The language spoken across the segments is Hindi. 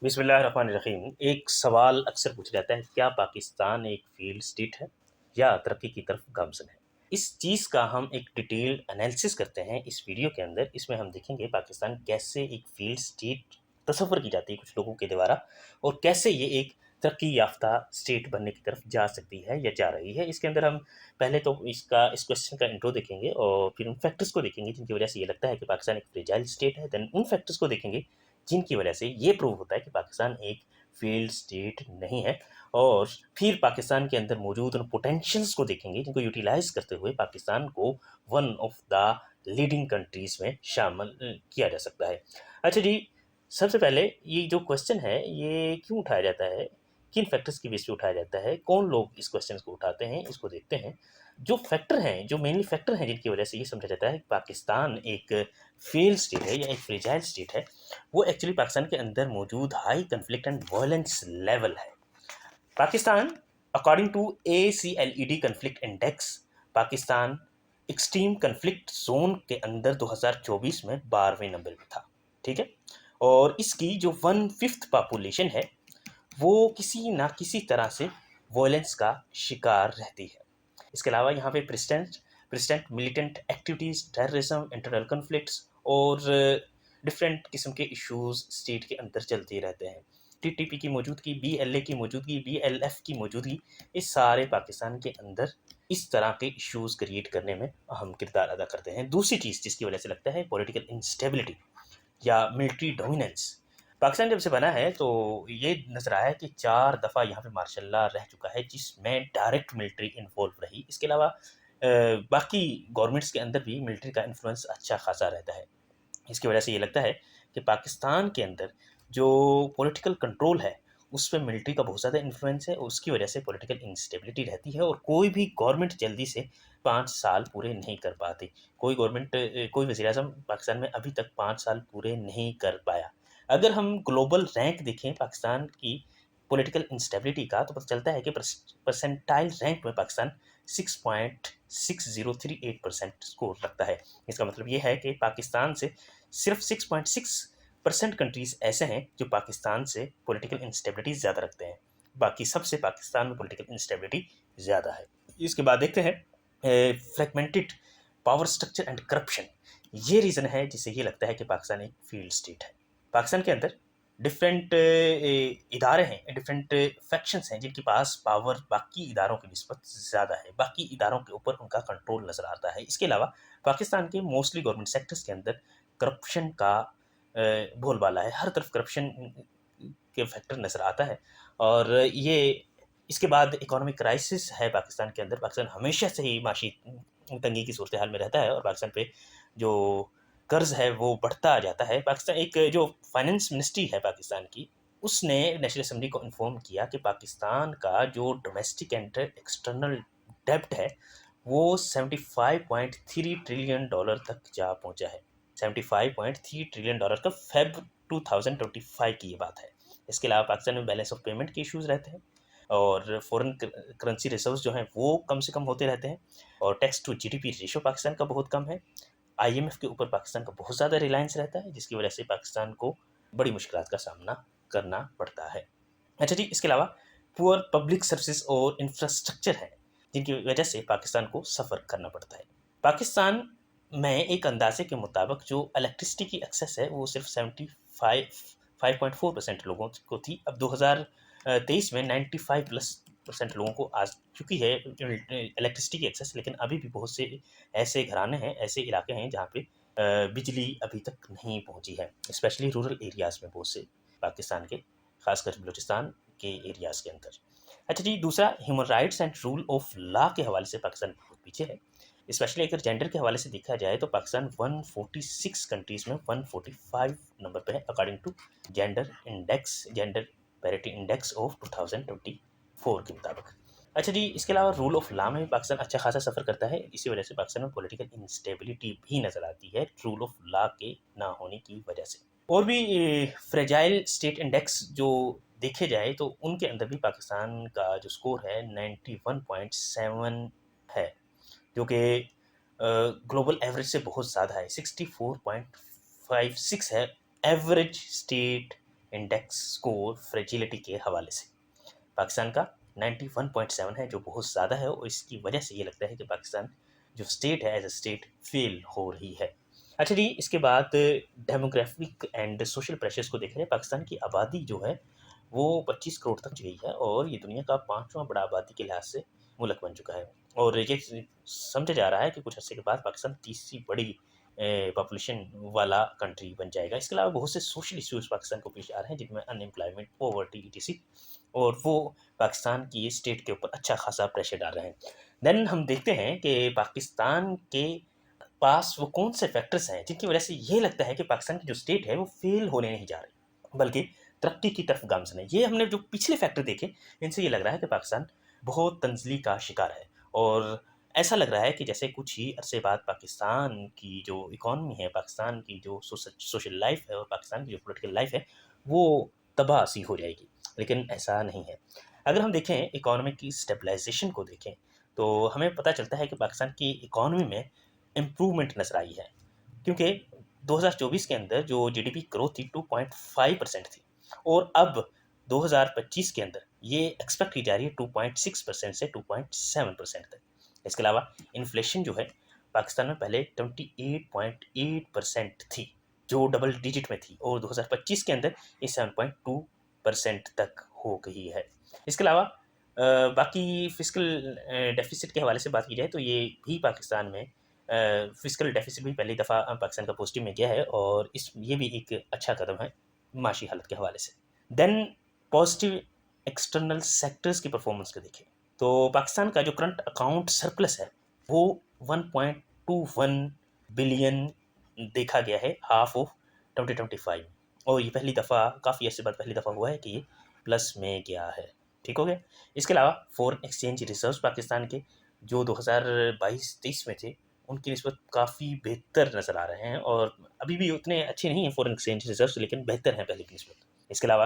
बिस्मिल्लाहिर्रहमानिर्रहीम। एक सवाल अक्सर पूछा जाता है, क्या पाकिस्तान एक फ़ेल्ड स्टेट है या तरक्की की तरफ गामज़न है? इस चीज़ का हम एक डिटेल्ड एनालिसिस करते हैं इस वीडियो के अंदर। इसमें हम देखेंगे पाकिस्तान कैसे एक फ़ेल्ड स्टेट तस्वुर की जाती है कुछ लोगों के द्वारा, और कैसे ये एक तरक्की याफ़्ता स्टेट बनने की तरफ जा सकती है या जा रही है। इसके अंदर हम पहले तो इस क्वेश्चन का इंट्रो देखेंगे और फिर उन फैक्टर्स को देखेंगे जिनकी वजह से ये लगता है कि पाकिस्तान एक फ्रेजाइल स्टेट है। देन उन फैक्टर्स को देखेंगे जिनकी वजह से ये प्रूव होता है कि पाकिस्तान एक फेल्ड स्टेट नहीं है, और फिर पाकिस्तान के अंदर मौजूद उन पोटेंशियल्स को देखेंगे जिनको यूटिलाइज करते हुए पाकिस्तान को one of the leading countries में शामिल किया जा सकता है। अच्छा जी, सबसे पहले ये जो क्वेश्चन है ये क्यों उठाया जाता है, किन फैक्टर्स की बेस पे उठाया जाता है, कौन लोग इस क्वेश्चन को उठाते हैं, इसको देखते हैं। जो फैक्टर हैं, जो मेनली फैक्टर हैं जिनकी वजह से ये समझा जाता है कि पाकिस्तान एक फेल स्टेट है या एक फ्रेजाइल स्टेट है, वो एक्चुअली पाकिस्तान के अंदर मौजूद high conflict and violence level है। Pakistan according to ACLED conflict index, Pakistan extreme conflict zone के अंदर 2024 में 12वें नंबर पे था। ठीक है, और इसकी जो 1/5 पॉपुलेशन है वो किसी ना किसी तरह से वायलेंस का शिकार रहती है। इसके अलावा यहाँ पे president militant activities, terrorism, internal conflicts और डिफरेंट किस्म के इश्यूज स्टेट के अंदर चलते रहते हैं। TTP की मौजूदगी, BLA की मौजूदगी, BLF की मौजूदगी, इस सारे पाकिस्तान के अंदर इस तरह के इश्यूज क्रिएट करने में अहम किरदार अदा करते हैं। दूसरी चीज़ जिसकी वजह से लगता है पॉलिटिकल इंस्टेबिलिटी या मिलिट्री डोमिनेंस। पाकिस्तान जब से बना है तो ये नज़र आया है कि 4 दफ़ा यहाँ पे मार्शल लॉ रह चुका है जिसमें डायरेक्ट मिलिट्री इन्वॉल्व रही। इसके अलावा बाकी गवर्नमेंट्स के अंदर भी मिलिट्री का इन्फ्लुएंस अच्छा खासा रहता है। इसकी वजह से ये लगता है कि पाकिस्तान के अंदर जो पॉलिटिकल कंट्रोल है उस पे मिलिट्री का बहुत ज़्यादा इन्फ्लुएंस है, उसकी वजह से पॉलिटिकल इंस्टेबिलिटी रहती है और कोई भी गवर्नमेंट जल्दी से 5 साल पूरे नहीं कर पाती। कोई वज़ीर आज़म पाकिस्तान में अभी तक 5 साल पूरे नहीं कर पाया। अगर हम ग्लोबल रैंक देखें पाकिस्तान की पॉलिटिकल इंस्टेबिलिटी का, तो पता चलता है कि परसेंटाइल रैंक में पाकिस्तान 6.6038% स्कोर रखता है। इसका मतलब ये है कि पाकिस्तान से सिर्फ 6.6% कंट्रीज ऐसे हैं जो पाकिस्तान से पॉलिटिकल इंस्टेबिलिटी ज़्यादा रखते हैं। बाकी सबसे पाकिस्तान में पॉलिटिकल इंस्टेबिलिटी ज़्यादा है। इसके बाद देखते हैं fragmented power structure and corruption. ये रीज़न है जिससे ये लगता है कि पाकिस्तान एक फील्ड स्टेट है। पाकिस्तान के अंदर डिफरेंट इदारे हैं, डिफरेंट फैक्शंस हैं जिनके पास पावर बाकी इदारों की निस्बत ज़्यादा है, बाकी इदारों के ऊपर उनका कंट्रोल नज़र आता है। इसके अलावा पाकिस्तान के मोस्टली गवर्नमेंट सेक्टर्स के अंदर करप्शन का बोलबाला है, हर तरफ करप्शन के फैक्टर नज़र आता है। और ये इसके बाद इकोनॉमिक क्राइसिस है पाकिस्तान के अंदर। पाकिस्तान हमेशा से ही माशी तंगी की सूरत हाल में रहता है और पाकिस्तान पे जो कर्ज है वो बढ़ता जाता है। पाकिस्तान एक जो फाइनेंस मिनिस्ट्री है पाकिस्तान की, उसने नेशनल असेंबली को इन्फॉर्म किया कि पाकिस्तान का जो डोमेस्टिक एंड एक्सटर्नल डेब्ट है वो 75.3 ट्रिलियन डॉलर तक जा पहुंचा है। 75.3 ट्रिलियन डॉलर का फेब 2025 की ये बात है। इसके अलावा पाकिस्तान में बैलेंस ऑफ पेमेंट के इश्यूज रहते हैं और फॉरेन करेंसी रिजर्व्स जो हैं वो कम से कम होते रहते हैं, और tax to GDP ratio Pakistan का बहुत कम है। IMF के ऊपर पाकिस्तान का बहुत ज़्यादा रिलायंस रहता है जिसकी वजह से पाकिस्तान को बड़ी मुश्किलात का सामना करना पड़ता है। अच्छा जी, इसके अलावा पुअर पब्लिक सर्विसेज और इंफ्रास्ट्रक्चर है जिनकी वजह से पाकिस्तान को सफ़र करना पड़ता है। पाकिस्तान में एक अंदाजे के मुताबिक जो इलेक्ट्रिसिटी की एक्सेस है वो सिर्फ 5.4% लोगों को थी। अब 2023 में 95+% लोगों को आ चुकी है इलेक्ट्रिसिटी की एक्सेस, लेकिन अभी भी बहुत से ऐसे घराने हैं, ऐसे इलाके हैं जहाँ पे बिजली अभी तक नहीं पहुँची है, स्पेशली रूरल एरियाज़ में बहुत से पाकिस्तान के, खासकर बलूचिस्तान के एरियाज़ के अंदर। अच्छा जी, दूसरा human rights and rule of law के हवाले से पाकिस्तान बहुत पीछे है। स्पेशली अगर जेंडर के हवाले से देखा जाए तो पाकिस्तान 146 कंट्रीज़ में 145 नंबर पे है according to gender parity index of 2024 के मुताबिक। अच्छा जी, इसके अलावा रूल ऑफ लॉ में भी पाकिस्तान अच्छा खासा सफ़र करता है। इसी वजह से पाकिस्तान में पॉलिटिकल इंस्टेबिलिटी भी नज़र आती है रूल ऑफ लॉ के ना होने की वजह से। और भी फ्रेजाइल स्टेट इंडेक्स जो देखे जाए तो उनके अंदर भी पाकिस्तान का जो स्कोर है 91.7 है, जो कि ग्लोबल एवरेज से बहुत ज़्यादा है। 64.56 है average state index score fragility के हवाले से। पाकिस्तान का 91.7 है, जो बहुत ज़्यादा है, और इसकी वजह से ये लगता है कि पाकिस्तान जो स्टेट है एज अ स्टेट फेल हो रही है। अच्छा जी, इसके बाद डेमोग्राफिक एंड सोशल प्रेशर्स को देख रहे हैं। पाकिस्तान की आबादी जो है वो 25 करोड़ तक गई है और ये दुनिया का 5वां बड़ा आबादी के लिहाज से मुल्क बन चुका है, और ये समझा जा रहा है कि कुछ अर्से के बाद पाकिस्तान तीसरी बड़ी पॉपुलेशन वाला कंट्री बन जाएगा। इसके अलावा बहुत से सोशल इश्यूज पाकिस्तान को पेश आ रहे हैं, जिनमें अनएम्प्लॉयमेंट, पॉवर्टी, ईटीसी, और वो पाकिस्तान की स्टेट के ऊपर अच्छा खासा प्रेशर डाल रहे हैं। देन हम देखते हैं कि पाकिस्तान के पास वो कौन से फैक्टर्स हैं जिनकी वजह से ये लगता है कि पाकिस्तान की जो स्टेट है वो फेल होने नहीं जा रही, बल्कि तरक्की की तरफ गामजन है। ये हमने जो पिछले फैक्टर देखे, इनसे ये लग रहा है कि पाकिस्तान बहुत तंजली का शिकार है, और ऐसा लग रहा है कि जैसे कुछ ही अरसे बाद पाकिस्तान की जो इकॉनमी है, पाकिस्तान की जो सोशल लाइफ है और पाकिस्तान की जो पोलिटिकल लाइफ है, वो तबाह सी हो जाएगी। लेकिन ऐसा नहीं है। अगर हम देखें इकॉनमी की स्टेबलाइजेशन को देखें, तो हमें पता चलता है कि पाकिस्तान की इकॉनमी में इम्प्रूवमेंट नज़र आई है, क्योंकि 2024 के अंदर जो जीडीपी ग्रोथ थी 2.5% थी, और अब 2025 के अंदर ये एक्सपेक्ट की जा रही है 2.6% से 2.7% तक। इसके अलावा इन्फ्लेशन जो है पाकिस्तान में पहले 28.8% थी, जो डबल डिजिट में थी, और 2025 के अंदर ये 7.2% तक हो गई है। इसके अलावा बाकी फिजिकल डेफिसिट के हवाले से बात की जाए तो ये भी पाकिस्तान में फिजिकल डेफिसिट भी पहली दफ़ा पाकिस्तान का पॉजिटिव में गया है, और ये भी एक अच्छा कदम है माशी हालत के हवाले से। देन पॉजिटिव एक्सटर्नल सेक्टर्स की परफॉर्मेंस को देखें तो पाकिस्तान का जो करंट अकाउंट सरप्लस है वो 1.21 बिलियन देखा गया है हाफ ऑफ 2025, और ये पहली दफ़ा, काफ़ी अर्से बाद पहली दफ़ा हुआ है कि ये प्लस में गया है। ठीक हो गया। इसके अलावा फॉरेन एक्सचेंज रिजर्व्स पाकिस्तान के जो 2022-23 में थे, उनकी निस्बत काफ़ी बेहतर नज़र आ रहे हैं, और अभी भी उतने अच्छे नहीं हैं फॉरेन एक्सचेंज रिजर्व्स, लेकिन बेहतर हैं पहले की निस्बत। इसके अलावा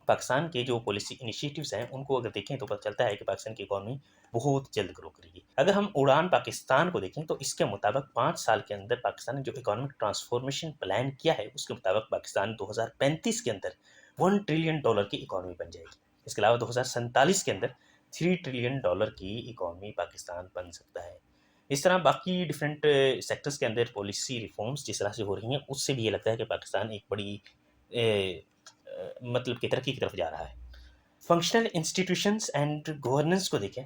पाकिस्तान के जो पॉलिसी इनिशिएटिव्स हैं उनको अगर देखें तो पता चलता है कि पाकिस्तान की इकॉनमी बहुत जल्द ग्रो करेगी। अगर हम उड़ान पाकिस्तान को देखें तो इसके मुताबिक 5 साल के अंदर पाकिस्तान ने जो इकोनॉमिक ट्रांसफॉर्मेशन प्लान किया है, उसके मुताबिक पाकिस्तान 2035 के अंदर $1 ट्रिलियन की इकॉनमी बन जाएगी। इसके अलावा 2047 के अंदर $3 ट्रिलियन की इकॉनमी पाकिस्तान बन सकता है। इस तरह बाकी डिफरेंट सेक्टर्स के अंदर पॉलिसी रिफॉर्म्स जिस तरह से हो रही हैं, उससे भी ये लगता है कि पाकिस्तान एक बड़ी मतलब की तरक्की की तरफ जा रहा है। फंक्शनल इंस्टीट्यूशंस एंड गवर्नेंस को देखें,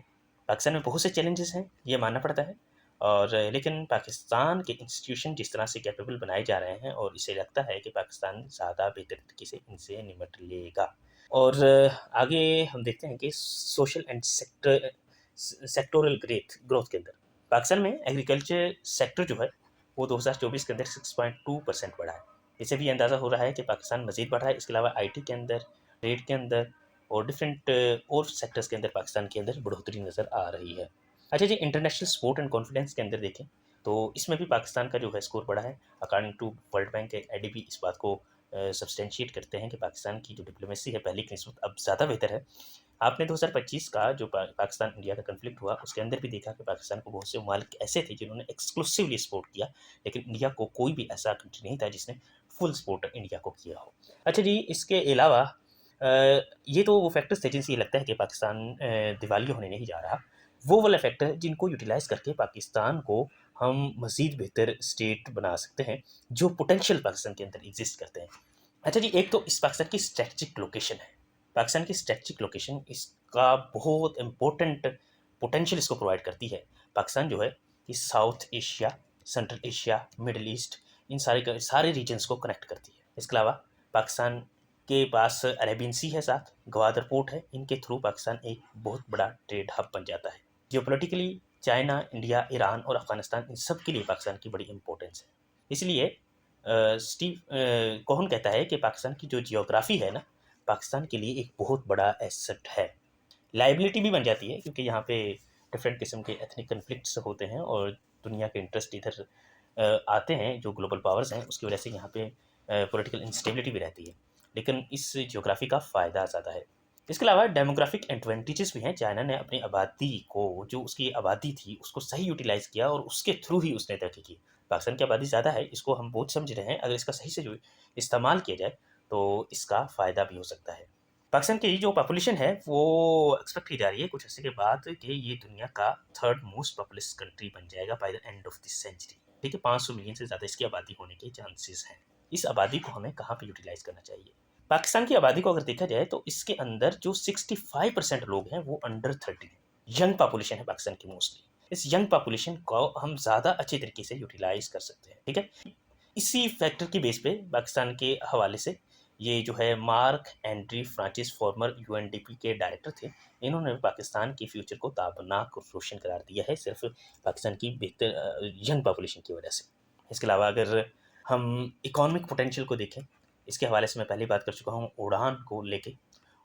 पाकिस्तान में बहुत से चैलेंजेस हैं, ये मानना पड़ता है, और लेकिन पाकिस्तान के इंस्टीट्यूशन जिस तरह से कैपेबल बनाए जा रहे हैं, और इसे लगता है कि पाकिस्तान ज़्यादा बेहतर तरीके से इनसे निपट लेगा। और आगे हम देखते हैं कि सोशल एंड सेक्टोरल ग्रोथ के अंदर पाकिस्तान में एग्रीकल्चर सेक्टर जो है वो 2024 के अंदर 6.2% बढ़ा है। इससे भी अंदाज़ा हो रहा है कि पाकिस्तान मज़ीद बढ़ रहा है। इसके अलावा आईटी के अंदर, ट्रेड के अंदर, और डिफरेंट और सेक्टर्स के अंदर पाकिस्तान के अंदर बढ़ोतरी नज़र आ रही है। अच्छा जी, इंटरनेशनल सपोर्ट एंड कॉन्फिडेंस के अंदर देखें तो इसमें भी पाकिस्तान का जो है स्कोर बढ़ा है। अकॉर्डिंग टू वर्ल्ड बैंक के एडीबी इस बात को सब्सटेंशिएट करते हैं कि पाकिस्तान की जो डिप्लोमेसी है पहले की निस्बत अब ज़्यादा बेहतर है। आपने 2025 का जो पाकिस्तान इंडिया का कन्फ्लिक्ट हुआ, उसके अंदर भी देखा कि पाकिस्तान को बहुत से ममालिक ऐसे थे जिन्होंने एक्सक्लूसिवली सपोर्ट किया, लेकिन इंडिया को कोई भी ऐसा कंट्री नहीं था जिसने फुल सपोर्ट इंडिया को किया हो। अच्छा जी, इसके अलावा ये तो वो फैक्टर्स थे जिनसे ये लगता है कि पाकिस्तान दिवालिया होने नहीं जा रहा। वो वाला फैक्टर जिनको यूटिलाइज़ करके पाकिस्तान को हम मज़ीद बेहतर स्टेट बना सकते हैं, जो पोटेंशियल पाकिस्तान के अंदर एग्जिस्ट करते हैं। अच्छा जी, एक तो इस पाकिस्तान की स्ट्रेटजिक लोकेशन है। पाकिस्तान की स्ट्रेटजिक लोकेशन इसका बहुत इम्पोर्टेंट पोटेंशियल इसको प्रोवाइड करती है। पाकिस्तान जो है ये South Asia, Central Asia, Middle East, इन सारे रीजन्स को कनेक्ट करती है। इसके अलावा पाकिस्तान के पास अरेबियन सी है, साथ गवादर पोर्ट है। इनके थ्रू पाकिस्तान एक बहुत बड़ा ट्रेड हब बन जाता है। जियोपॉलिटिकली चाइना, इंडिया, ईरान और अफगानिस्तान, इन सब के लिए पाकिस्तान की बड़ी इंपॉर्टेंस है। इसलिए स्टीव कोहन कहता है कि पाकिस्तान की जो जियोग्राफी है ना, पाकिस्तान के लिए एक बहुत बड़ा एसेट है। लाइबिलिटी भी बन जाती है, क्योंकि यहाँ पे डिफरेंट किस्म के एथनिक कन्फ्लिक्ट्स होते हैं, और दुनिया के इंटरेस्ट इधर आते हैं, जो ग्लोबल पावर्स हैं, उसकी वजह से यहाँ पे पॉलिटिकल इंस्टेबिलिटी भी रहती है। लेकिन इस जियोग्राफी का फ़ायदा ज़्यादा है। इसके अलावा डेमोग्राफिक एडवांटेजेस भी हैं। चाइना ने अपनी आबादी को, जो उसकी आबादी थी, उसको सही यूटिलाइज़ किया, और उसके थ्रू ही उसने तरक्की की। पाकिस्तान की आबादी ज़्यादा है, इसको हम बहुत समझ रहे हैं। अगर इसका सही से जो इस्तेमाल किया जाए तो इसका फ़ायदा भी हो सकता है। पाकिस्तान की जो पॉपुलेशन है वो एक्सपेक्ट की जा रही है कुछ अर्से के बाद कि ये दुनिया का 3rd मोस्ट पॉपुलस कंट्री बन जाएगा by the end of this century. ठीक है, 500 मिलियन से ज़्यादा इसकी आबादी होने के चांसेस हैं। इस आबादी को हमें कहाँ पे यूटिलाइज़ करना चाहिए? पाकिस्तान की आबादी को अगर देखा जाए तो इसके अंदर जो 65% लोग हैं वो अंडर 30 हैं। यंग पॉपुलेशन है पाकिस्तान की मोस्टली। इस यंग पॉपुलेशन को हम ज़्यादा अच्छे तरीके से यूटिलाइज़ कर सकते हैं, ठीक है? इसी फैक्टर की बेस पे पाकिस्तान के हवाले से ये जो है Mark Andre Francis former UNDP के डायरेक्टर थे। इन्होंने पाकिस्तान की फ्यूचर को ताबनाक और रोशन करार दिया है सिर्फ पाकिस्तान की बेहतर यंग पॉपुलेशन की वजह से। इसके अलावा अगर हम इकोनॉमिक पोटेंशियल को देखें, इसके हवाले से मैं पहले बात कर चुका हूँ उड़ान को लेके।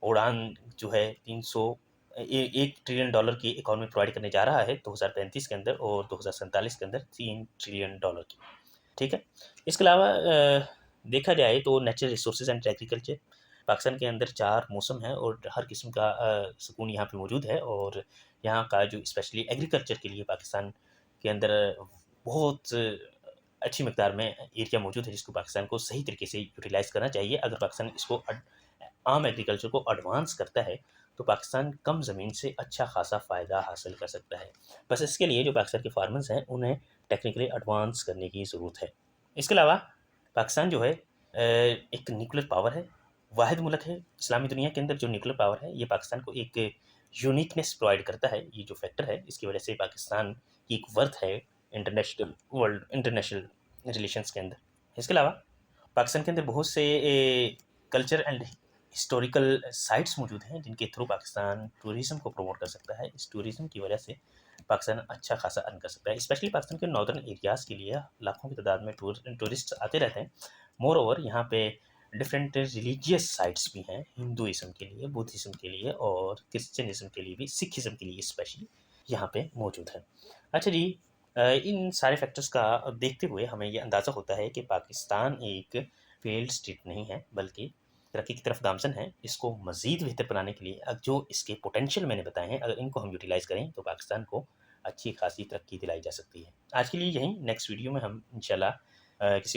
उड़ान जो है 1 ट्रिलियन डॉलर की इकोनॉमी प्रोवाइड करने जा रहा है 2035 के अंदर और 2047 के अंदर 3 ट्रिलियन डॉलर की। ठीक है? इसके अलावा देखा जाए तो natural resources and agriculture, Pakistan के अंदर 4 मौसम हैं और हर किस्म का सुकून यहाँ पे मौजूद है और यहाँ का जो स्पेशली एग्रीकल्चर के लिए पाकिस्तान के अंदर बहुत अच्छी मिकदार में एरिया मौजूद है जिसको पाकिस्तान को सही तरीके से यूटिलाइज़ करना चाहिए। अगर पाकिस्तान इसको आम एग्रीकल्चर को एडवांस करता है तो पाकिस्तान कम ज़मीन से अच्छा खासा फ़ायदा हासिल कर सकता है। बस इसके लिए जो पाकिस्तान के फार्मर्स हैं उन्हें टेक्निकली एडवांस करने की ज़रूरत है। इसके अलावा पाकिस्तान जो है एक न्यूक्लियर पावर है, वाहिद मुल्क है इस्लामी दुनिया के अंदर जो न्यूक्लियर पावर है, ये पाकिस्तान को एक यूनिकनेस प्रोवाइड करता है। ये जो फैक्टर है इसकी वजह से पाकिस्तान की एक वर्थ है इंटरनेशनल रिलेशंस के अंदर। इसके अलावा पाकिस्तान के अंदर बहुत से कल्चर एंड हिस्टोरिकल साइट्स मौजूद हैं जिनके थ्रू पाकिस्तान टूरिज़्म को प्रमोट कर सकता है। इस टूरिज़्म की वजह से पाकिस्तान अच्छा खासा अर्न कर सकता है। स्पेशली पाकिस्तान के नॉर्दर्न एरियाज़ के लिए लाखों की तादाद में टूरिस्ट आते रहते हैं। मोर ओवर यहाँ पे डिफरेंट रिलीजियस साइट्स भी हैं, हिंदुइज़्म के लिए, बुद्धिज़्म के लिए और क्रिश्चियनिज़्म के लिए भी, सिखिज़्म के लिए स्पेशली यहाँ पे मौजूद है। अच्छा जी, इन सारे फैक्टर्स का देखते हुए हमें ये अंदाज़ा होता है कि पाकिस्तान एक फेल्ड स्टेट नहीं है बल्कि तरक्की की तरफ गामज़न है। इसको मज़ीद बेहतर बनाने के लिए जो इसके पोटेंशियल मैंने बताए हैं, अगर इनको हम यूटिलाइज़ करें तो पाकिस्तान को अच्छी खासी तरक्की दिलाई जा सकती है। आज के लिए यहीं, नेक्स्ट वीडियो में हम इंशाल्लाह किसी और